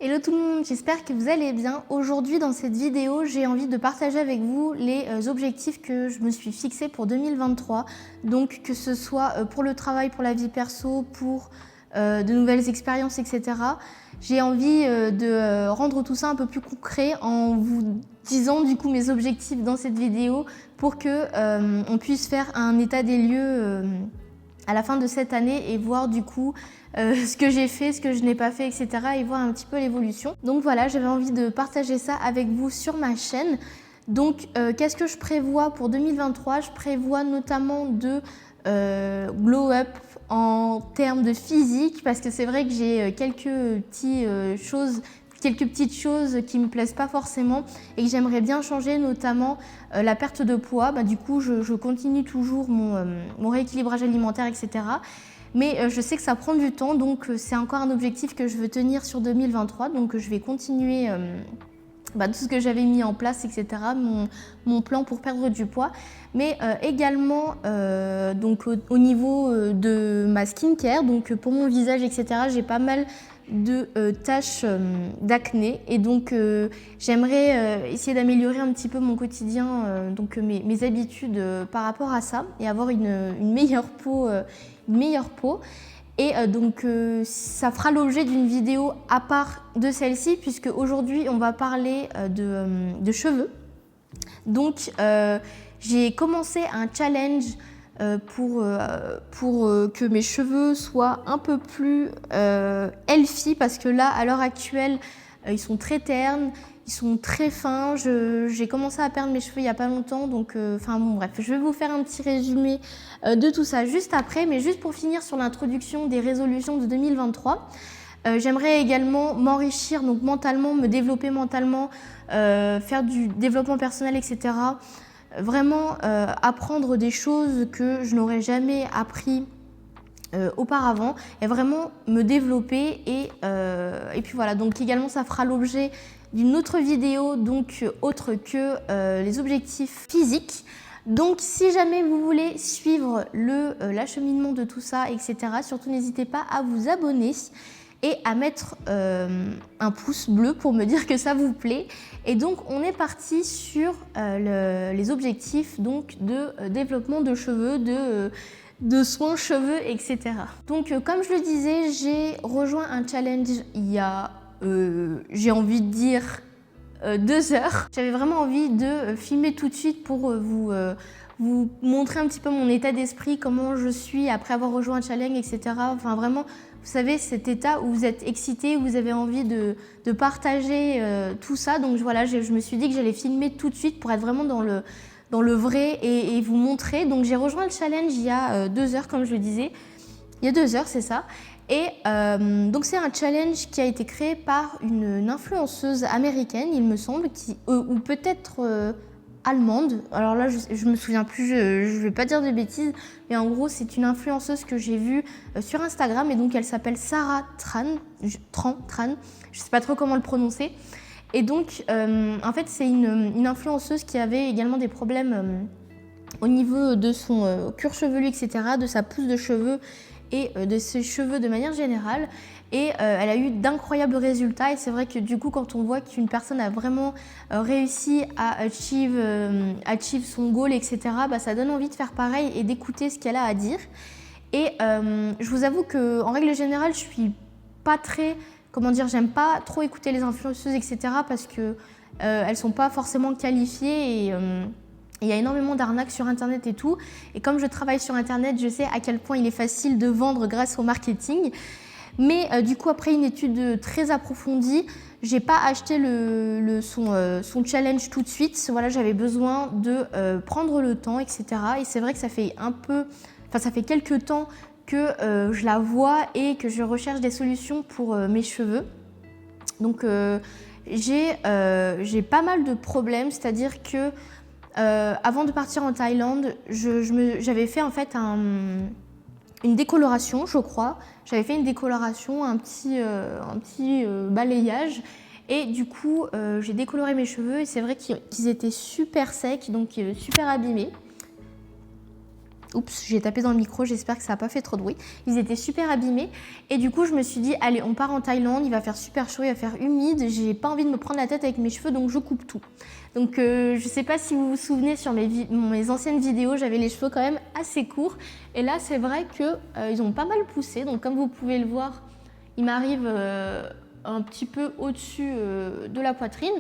Hello tout le monde, j'espère que vous allez bien. Aujourd'hui dans cette vidéo, j'ai envie de partager avec vous les objectifs que je me suis fixés pour 2023. Donc que ce soit pour le travail, pour la vie perso, pour de nouvelles expériences, etc. J'ai envie de rendre tout ça un peu plus concret en vous disant du coup mes objectifs dans cette vidéo pour que on puisse faire un état des lieux à la fin de cette année et voir du coup ce que j'ai fait, ce que je n'ai pas fait, etc. et voir un petit peu l'évolution. Donc voilà, j'avais envie de partager ça avec vous sur ma chaîne. Donc qu'est-ce que je prévois pour 2023? Je prévois notamment de glow up en termes de physique parce que c'est vrai que j'ai quelques petites choses qui me plaisent pas forcément et que j'aimerais bien changer, notamment la perte de poids. Du coup, je continue toujours mon rééquilibrage alimentaire, etc. Mais je sais que ça prend du temps, donc c'est encore un objectif que je veux tenir sur 2023. Donc je vais continuer tout ce que j'avais mis en place, etc. Mon plan pour perdre du poids. Mais également donc au niveau de ma skincare, donc pour mon visage, etc. J'ai pas mal de taches d'acné et donc j'aimerais essayer d'améliorer un petit peu mon quotidien, donc mes habitudes par rapport à ça et avoir une meilleure peau. Et donc ça fera l'objet d'une vidéo à part de celle-ci puisque aujourd'hui on va parler de cheveux. Donc j'ai commencé un challenge pour que mes cheveux soient un peu plus healthy parce que là à l'heure actuelle ils sont très ternes, ils sont très fins. J'ai commencé à perdre mes cheveux il n'y a pas longtemps, donc bref, je vais vous faire un petit résumé de tout ça juste après, mais juste pour finir sur l'introduction des résolutions de 2023. J'aimerais également m'enrichir donc mentalement, me développer mentalement, faire du développement personnel, etc. Vraiment apprendre des choses que je n'aurais jamais appris auparavant et vraiment me développer et puis voilà. Donc également ça fera l'objet d'une autre vidéo, donc autre que les objectifs physiques. Donc si jamais vous voulez suivre l'acheminement de tout ça, etc., surtout n'hésitez pas à vous abonner et à mettre un pouce bleu pour me dire que ça vous plaît. Et donc on est parti sur les objectifs donc, de développement de cheveux, de soins cheveux, etc. Donc comme je le disais, j'ai rejoint un challenge il y a, j'ai envie de dire, 2 heures. J'avais vraiment envie de filmer tout de suite pour vous montrer un petit peu mon état d'esprit, comment je suis après avoir rejoint un challenge, etc. Enfin vraiment, vous savez, cet état où vous êtes excité, où vous avez envie de partager tout ça. Donc voilà, je me suis dit que j'allais filmer tout de suite pour être vraiment dans le vrai et vous montrer. Donc j'ai rejoint le challenge il y a 2 heures, comme je le disais. Il y a 2 heures, c'est ça. Et donc c'est un challenge qui a été créé par une influenceuse américaine, il me semble, ou peut-être allemande. Alors là, je me souviens plus, je vais pas dire de bêtises, mais en gros, c'est une influenceuse que j'ai vue sur Instagram et donc elle s'appelle Sarah Tran, je sais pas trop comment le prononcer. Et donc, en fait, c'est une influenceuse qui avait également des problèmes au niveau de son cuir chevelu, etc., de sa pousse de cheveux et de ses cheveux de manière générale. Et elle a eu d'incroyables résultats. Et c'est vrai que du coup, quand on voit qu'une personne a vraiment réussi à achieve son goal, etc., ça donne envie de faire pareil et d'écouter ce qu'elle a à dire. Et je vous avoue qu'en règle générale, je suis pas très... j'aime pas trop écouter les influenceuses, etc. parce que elles sont pas forcément qualifiées et il y a énormément d'arnaques sur internet et tout. Et comme je travaille sur internet, je sais à quel point il est facile de vendre grâce au marketing. Mais du coup, après une étude très approfondie, j'ai pas acheté son challenge tout de suite. Voilà, j'avais besoin de prendre le temps, etc. Et c'est vrai que ça fait quelques temps que je la vois et que je recherche des solutions pour mes cheveux. Donc j'ai pas mal de problèmes, c'est-à-dire que avant de partir en Thaïlande, j'avais fait en fait une décoloration, je crois. J'avais fait une décoloration, un petit balayage. Et du coup, j'ai décoloré mes cheveux et c'est vrai qu'ils étaient super secs, donc super abîmés. Oups, j'ai tapé dans le micro, j'espère que ça n'a pas fait trop de bruit. Ils étaient super abîmés et du coup je me suis dit allez, on part en Thaïlande, il va faire super chaud, il va faire humide, j'ai pas envie de me prendre la tête avec mes cheveux donc je coupe tout. Donc je sais pas si vous vous souvenez, sur mes anciennes vidéos, j'avais les cheveux quand même assez courts et là c'est vrai qu'ils ont pas mal poussé, donc comme vous pouvez le voir, il m'arrive un petit peu au-dessus de la poitrine.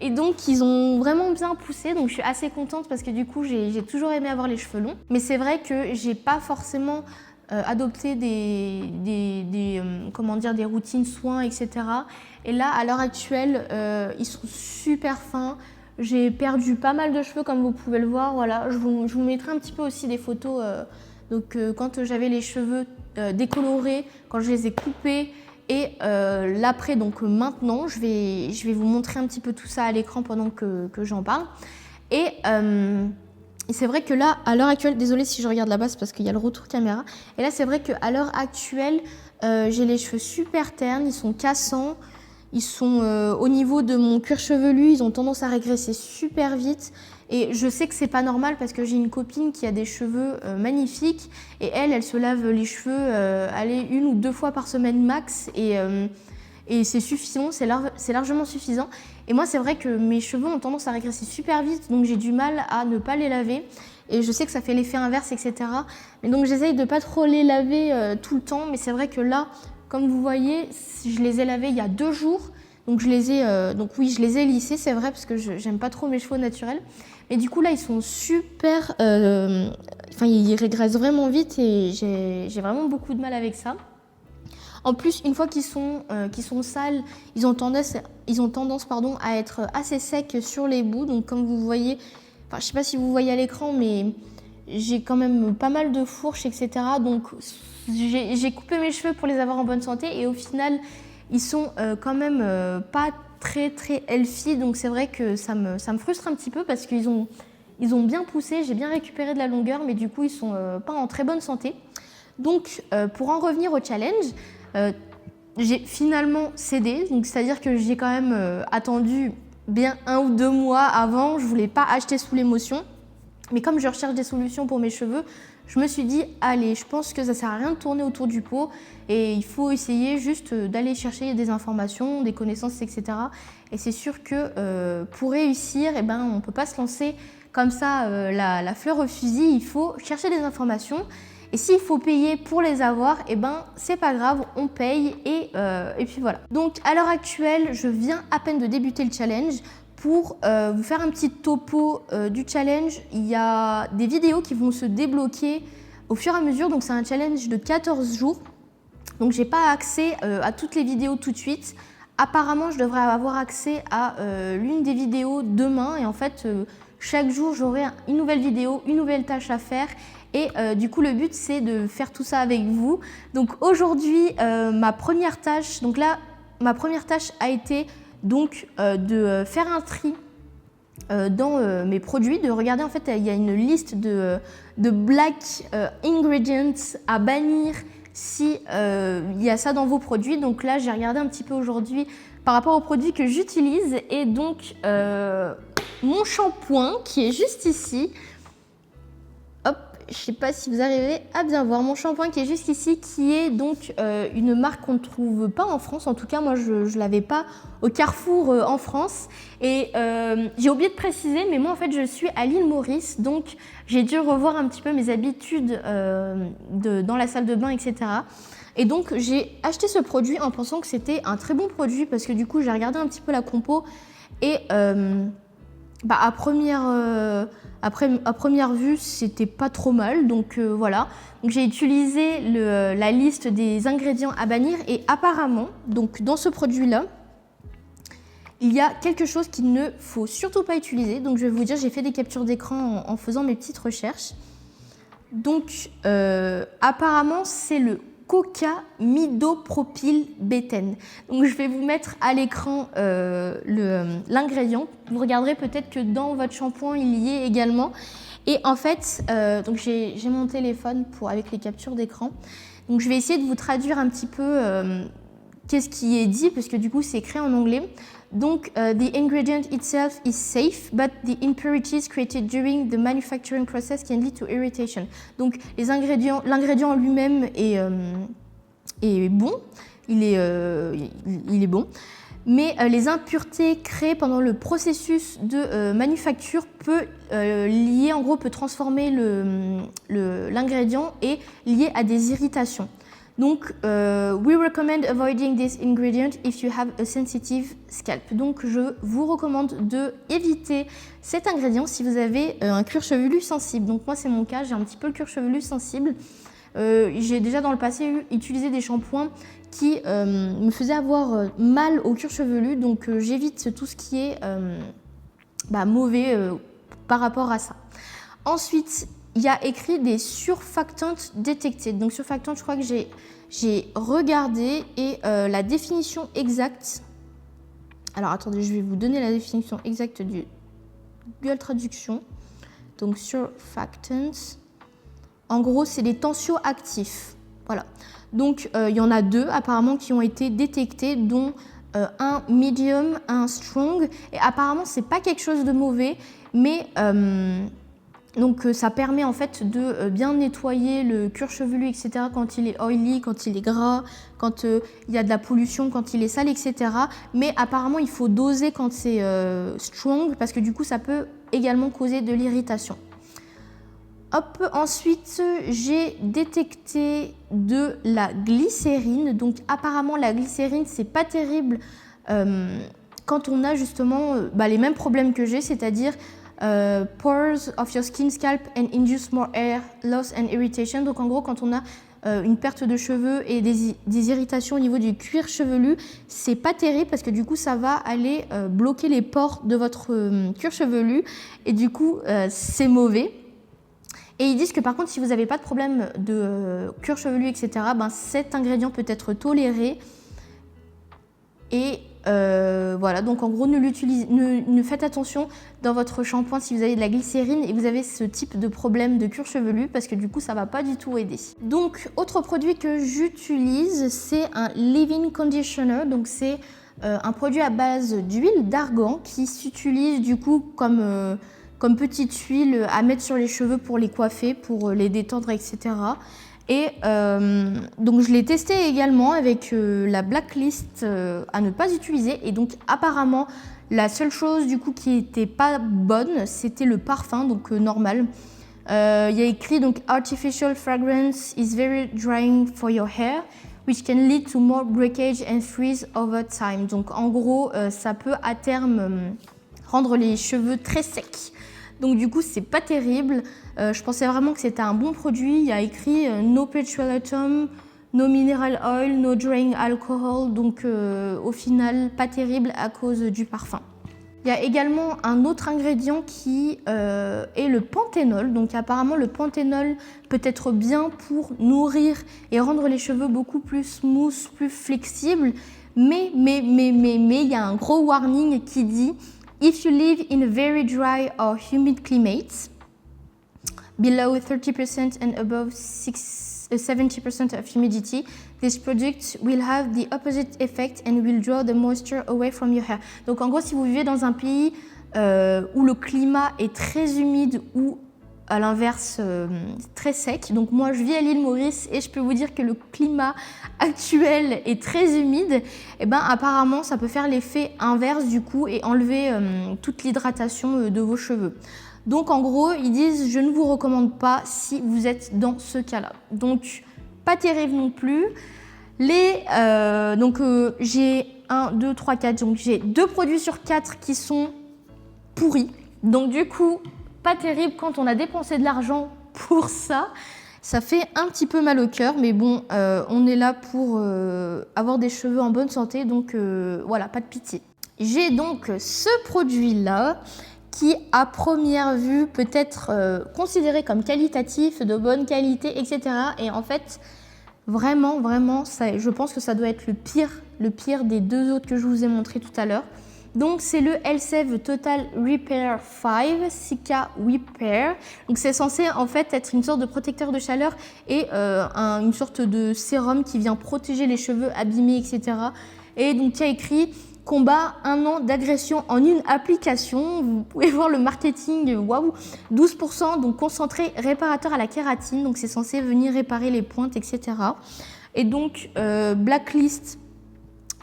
Et donc ils ont vraiment bien poussé, donc je suis assez contente parce que du coup j'ai toujours aimé avoir les cheveux longs. Mais c'est vrai que j'ai pas forcément adopté comment dire, des routines soins, etc. Et là à l'heure actuelle, ils sont super fins. J'ai perdu pas mal de cheveux comme vous pouvez le voir. Voilà, je vous mettrai un petit peu aussi des photos quand j'avais les cheveux décolorés, quand je les ai coupés. Et l'après, donc maintenant, je vais vous montrer un petit peu tout ça à l'écran pendant que j'en parle. Et c'est vrai que là, à l'heure actuelle, désolée si je regarde là-bas, c'est parce qu'il y a le retour caméra. Et là, c'est vrai qu'à l'heure actuelle, j'ai les cheveux super ternes, ils sont cassants. Ils sont au niveau de mon cuir chevelu, ils ont tendance à régresser super vite. Et je sais que c'est pas normal parce que j'ai une copine qui a des cheveux magnifiques et elle se lave les cheveux 1 ou 2 fois par semaine max et c'est suffisant, c'est largement suffisant. Et moi c'est vrai que mes cheveux ont tendance à régresser super vite donc j'ai du mal à ne pas les laver et je sais que ça fait l'effet inverse, etc. Mais donc j'essaye de pas trop les laver tout le temps, mais c'est vrai que là, comme vous voyez, je les ai lavés il y a 2 jours. Donc je les ai lissés, c'est vrai, parce que j'aime pas trop mes cheveux naturels. Mais du coup là, ils sont super... ils régressent vraiment vite et j'ai vraiment beaucoup de mal avec ça. En plus, une fois qu'ils sont sales, ils ont tendance à être assez secs sur les bouts. Donc comme vous voyez, je sais pas si vous voyez à l'écran, mais j'ai quand même pas mal de fourches, etc. Donc j'ai coupé mes cheveux pour les avoir en bonne santé et au final, ils sont quand même pas très très healthy. Donc c'est vrai que ça me frustre un petit peu parce qu'ils ont bien poussé, j'ai bien récupéré de la longueur, mais du coup ils sont pas en très bonne santé. Donc pour en revenir au challenge, j'ai finalement cédé, donc c'est-à-dire que j'ai quand même attendu bien 1 ou 2 mois avant. Je voulais pas acheter sous l'émotion, mais comme je recherche des solutions pour mes cheveux, je me suis dit allez, je pense que ça sert à rien de tourner autour du pot et il faut essayer juste d'aller chercher des informations, des connaissances, etc. Et c'est sûr que pour réussir, on peut pas se lancer comme ça la fleur au fusil, il faut chercher des informations. Et s'il faut payer pour les avoir, c'est pas grave, on paye et puis voilà. Donc à l'heure actuelle, je viens à peine de débuter le challenge. Pour vous faire un petit topo du challenge, il y a des vidéos qui vont se débloquer au fur et à mesure. Donc c'est un challenge de 14 jours. Donc j'ai pas accès à toutes les vidéos tout de suite. Apparemment, je devrais avoir accès à l'une des vidéos demain. Et en fait, chaque jour, j'aurai une nouvelle vidéo, une nouvelle tâche à faire. Et du coup, le but, c'est de faire tout ça avec vous. Donc aujourd'hui, ma première tâche a été donc de faire un tri dans mes produits, de regarder, en fait, il y a une liste de black ingredients à bannir si il y a ça dans vos produits. Donc là, j'ai regardé un petit peu aujourd'hui par rapport aux produits que j'utilise et donc mon shampoing qui est juste ici. Hop, je sais pas si vous arrivez à bien voir mon shampoing qui est juste ici, qui est donc une marque qu'on ne trouve pas en France. En tout cas, moi, je l'avais pas au Carrefour en France. Et j'ai oublié de préciser, mais moi, en fait, je suis à l'île Maurice. Donc, j'ai dû revoir un petit peu mes habitudes dans la salle de bain, etc. Et donc, j'ai acheté ce produit en pensant que c'était un très bon produit parce que du coup, j'ai regardé un petit peu la compo et à première vue, c'était pas trop mal, donc voilà. Donc j'ai utilisé la liste des ingrédients à bannir et apparemment, donc dans ce produit-là, il y a quelque chose qu'il ne faut surtout pas utiliser. Donc je vais vous dire, j'ai fait des captures d'écran en faisant mes petites recherches. Donc apparemment, c'est le coca-midopropylbétène. Donc je vais vous mettre à l'écran l'ingrédient. Vous regarderez peut-être que dans votre shampoing il y est également. Et en fait, donc j'ai mon téléphone avec les captures d'écran. Donc je vais essayer de vous traduire un petit peu qu'est-ce qui est dit, parce que du coup c'est écrit en anglais. Donc, the ingredient itself is safe, but the impurities created during the manufacturing process can lead to irritation. Donc, l'ingrédient lui-même est bon, il est bon, mais les impuretés créées pendant le processus de manufacture peut transformer l'ingrédient et lier à des irritations. Donc, we recommend avoiding this ingredient if you have a sensitive scalp. Donc, je vous recommande de éviter cet ingrédient si vous avez un cuir chevelu sensible. Donc, moi, c'est mon cas, j'ai un petit peu le cuir chevelu sensible. J'ai déjà dans le passé utilisé des shampoings qui me faisaient avoir mal au cuir chevelu. Donc, j'évite tout ce qui est mauvais par rapport à ça. Ensuite, il y a écrit des surfactants détectés. Donc surfactants, je crois que j'ai regardé et la définition exacte. Alors attendez, je vais vous donner la définition exacte du Google Traduction. Donc surfactants, en gros, c'est des tensioactifs. Voilà. Donc il y en a 2 apparemment qui ont été détectés, dont un medium, un strong. Et apparemment, c'est pas quelque chose de mauvais, mais donc ça permet en fait de bien nettoyer le cuir chevelu, etc. quand il est oily, quand il est gras, quand il y a de la pollution, quand il est sale, etc. Mais apparemment il faut doser quand c'est strong parce que du coup ça peut également causer de l'irritation. Hop, ensuite j'ai détecté de la glycérine. Donc apparemment la glycérine c'est pas terrible quand on a justement les mêmes problèmes que j'ai, c'est-à-dire pores of your skin scalp and induce more hair loss and irritation. Donc en gros quand on a une perte de cheveux et des irritations au niveau du cuir chevelu, c'est pas terrible parce que du coup ça va aller bloquer les pores de votre cuir chevelu et du coup c'est mauvais. Et ils disent que par contre si vous n'avez pas de problème de cuir chevelu, etc., cet ingrédient peut être toléré. Et voilà, donc en gros ne faites attention dans votre shampoing si vous avez de la glycérine et vous avez ce type de problème de cuir chevelu parce que du coup ça va pas du tout aider. Donc autre produit que j'utilise, c'est un leave-in conditioner. Donc c'est un produit à base d'huile d'argan qui s'utilise du coup comme petite huile à mettre sur les cheveux pour les coiffer, pour les détendre, etc. Et donc je l'ai testé également avec la blacklist à ne pas utiliser. Et donc apparemment la seule chose du coup qui était pas bonne, c'était le parfum, donc normal. Il y a écrit donc artificial fragrance is very drying for your hair, which can lead to more breakage and frizz over time. Donc en gros ça peut à terme rendre les cheveux très secs. Donc du coup c'est pas terrible. Je pensais vraiment que c'était un bon produit. Il y a écrit no petroleum, no mineral oil, no drying alcohol. Donc au final pas terrible à cause du parfum. Il y a également un autre ingrédient qui est le panthénol. Donc apparemment le panthénol peut être bien pour nourrir et rendre les cheveux beaucoup plus smooth, plus flexibles. Mais il y a un gros warning qui dit if you live in a very dry or humid climate, below 30% and above 70% of humidity, this product will have the opposite effect and will draw the moisture away from your hair. Donc en gros, si vous vivez dans un pays où le climat est très humide ou à l'inverse très sec, donc moi je vis à l'île Maurice et je peux vous dire que le climat actuel est très humide, et apparemment ça peut faire l'effet inverse du coup et enlever toute l'hydratation de vos cheveux. Donc en gros ils disent je ne vous recommande pas si vous êtes dans ce cas-là. Donc pas terrible non plus. J'ai 1, 2, 3, 4, donc j'ai 2 produits sur 4 qui sont pourris. Donc du coup pas terrible quand on a dépensé de l'argent pour ça. Ça fait un petit peu mal au cœur, mais bon, on est là pour avoir des cheveux en bonne santé, donc voilà, pas de pitié. J'ai donc ce produit-là qui, à première vue, peut être considéré comme qualitatif, de bonne qualité, etc. Et en fait, vraiment, ça, je pense que ça doit être le pire des 2 autres que je vous ai montré tout à l'heure. Donc c'est le Elseve Total Repair 5 Cica Repair. Donc c'est censé en fait être une sorte de protecteur de chaleur et une sorte de sérum qui vient protéger les cheveux abîmés, etc. Et donc il y a écrit combat 1 an d'agression en une application. Vous pouvez voir le marketing, waouh, 12%, donc concentré réparateur à la kératine. Donc c'est censé venir réparer les pointes, etc. Et donc blacklist.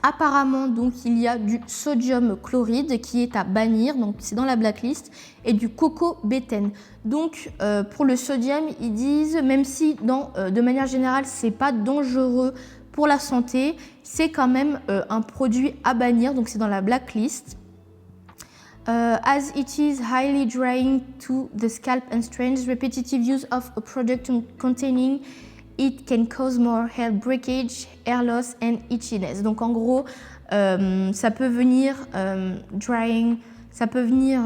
Apparemment, donc, il y a du sodium chloride qui est à bannir, donc c'est dans la blacklist, et du cocobéthène. Donc, pour le sodium, ils disent, même si de manière générale, c'est pas dangereux pour la santé, c'est quand même un produit à bannir, donc c'est dans la blacklist. As it is highly drying to the scalp and strains, repetitive use of a product containing it can cause more hair breakage, hair loss and itchiness. Donc en gros, ça peut venir drying, ça peut venir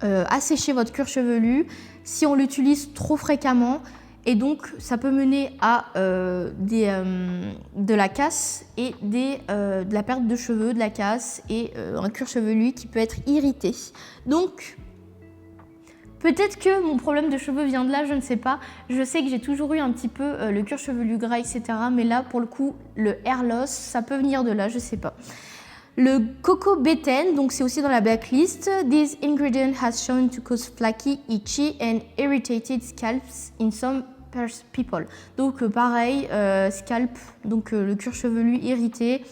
assécher votre cuir chevelu si on l'utilise trop fréquemment. Et donc ça peut mener à de la casse et de la perte de cheveux, de la casse et un cuir chevelu qui peut être irrité. Donc peut-être que mon problème de cheveux vient de là, je ne sais pas. Je sais que j'ai toujours eu un petit peu le cuir chevelu gras, etc. Mais là, pour le coup, le hair loss, ça peut venir de là, je ne sais pas. Le cocobéthène, donc c'est aussi dans la blacklist. This ingredient has shown to cause flaky, itchy and irritated scalps in some people. Donc pareil, scalp, donc le cuir chevelu irrité.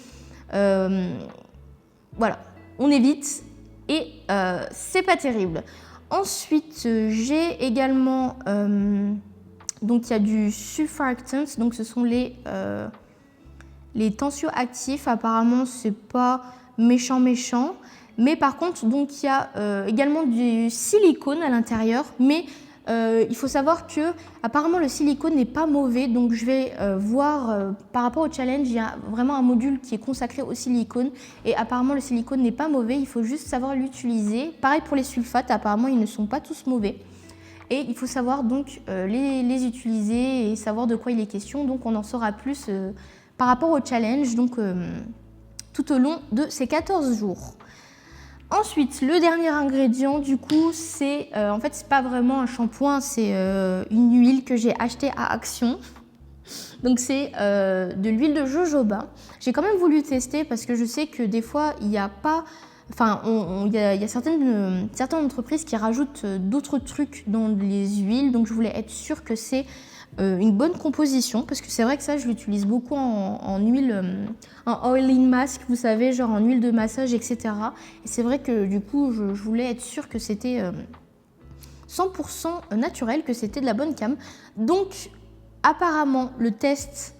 Voilà, on évite et c'est pas terrible. Ensuite, j'ai également, donc il y a du surfactants, donc ce sont les tensioactifs. Apparemment, c'est pas méchant, mais par contre, donc il y a également du silicone à l'intérieur, mais il faut savoir que apparemment le silicone n'est pas mauvais, donc je vais voir par rapport au challenge, il y a vraiment un module qui est consacré au silicone et apparemment le silicone n'est pas mauvais, il faut juste savoir l'utiliser. Pareil pour les sulfates, apparemment ils ne sont pas tous mauvais et il faut savoir donc les utiliser et savoir de quoi il est question, donc on en saura plus par rapport au challenge donc tout au long de ces 14 jours. Ensuite, le dernier ingrédient, du coup, c'est en fait, c'est pas vraiment un shampoing, c'est une huile que j'ai achetée à Action. Donc, c'est de l'huile de jojoba. J'ai quand même voulu tester parce que je sais que des fois, il n'y a pas. Enfin, il y a certaines entreprises qui rajoutent d'autres trucs dans les huiles. Donc, je voulais être sûre que c'est une bonne composition parce que c'est vrai que ça je l'utilise beaucoup en huile, en oiling mask, vous savez, genre en huile de massage, etc. Et c'est vrai que du coup je voulais être sûre que c'était 100% naturel, que c'était de la bonne cam. Donc apparemment le test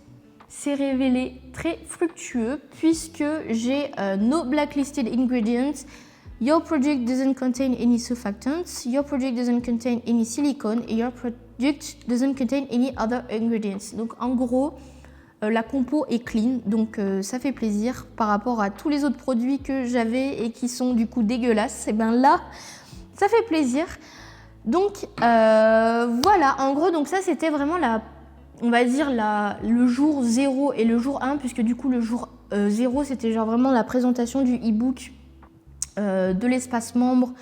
s'est révélé très fructueux puisque j'ai no blacklisted ingredients. Your product doesn't contain any surfactants. Your product doesn't contain any silicone. And your product doesn't contain any other ingredients. Donc en gros, la compo est clean, donc ça fait plaisir par rapport à tous les autres produits que j'avais et qui sont du coup dégueulasses. Et bien là, ça fait plaisir. Donc voilà, en gros, donc ça c'était vraiment on va dire le jour 0 et le jour 1, puisque du coup le jour 0 c'était genre vraiment la présentation du e-book. De l'espace membre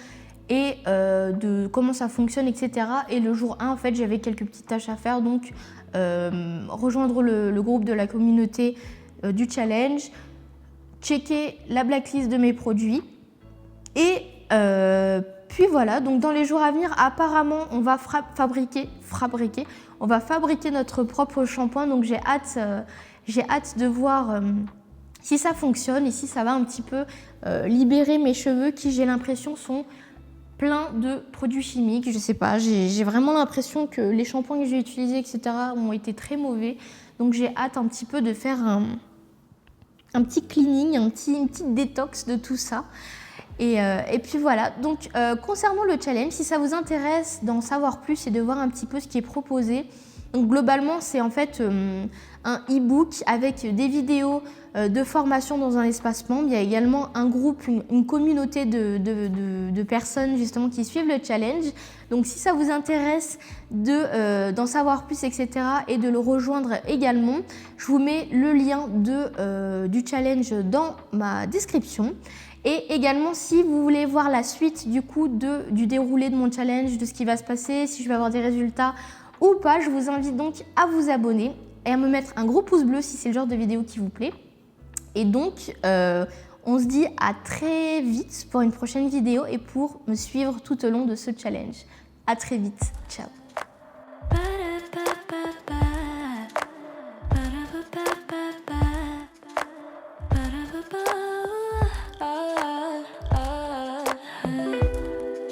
et de comment ça fonctionne, etc. Et le jour 1, en fait, j'avais quelques petites tâches à faire, donc rejoindre le groupe de la communauté du challenge, checker la blacklist de mes produits et puis voilà, donc dans les jours à venir, apparemment, on va fabriquer notre propre shampoing, donc j'ai hâte de voir si ça fonctionne et si ça va un petit peu libérer mes cheveux qui, j'ai l'impression, sont pleins de produits chimiques. Je sais pas, j'ai vraiment l'impression que les shampoings que j'ai utilisés, etc. ont été très mauvais. Donc j'ai hâte un petit peu de faire un petit cleaning, une petite détox de tout ça. Et puis voilà, donc concernant le challenge, si ça vous intéresse d'en savoir plus et de voir un petit peu ce qui est proposé, donc globalement c'est en fait un e-book avec des vidéos de formation dans un espace membre. Il y a également un groupe, une communauté de personnes justement qui suivent le challenge. Donc si ça vous intéresse d'en savoir plus, etc. et de le rejoindre également, je vous mets le lien du challenge dans ma description. Et également, si vous voulez voir la suite du coup du déroulé de mon challenge, de ce qui va se passer, si je vais avoir des résultats ou pas, je vous invite donc à vous abonner et à me mettre un gros pouce bleu si c'est le genre de vidéo qui vous plaît. Et donc, on se dit à très vite pour une prochaine vidéo et pour me suivre tout au long de ce challenge. À très vite. Ciao.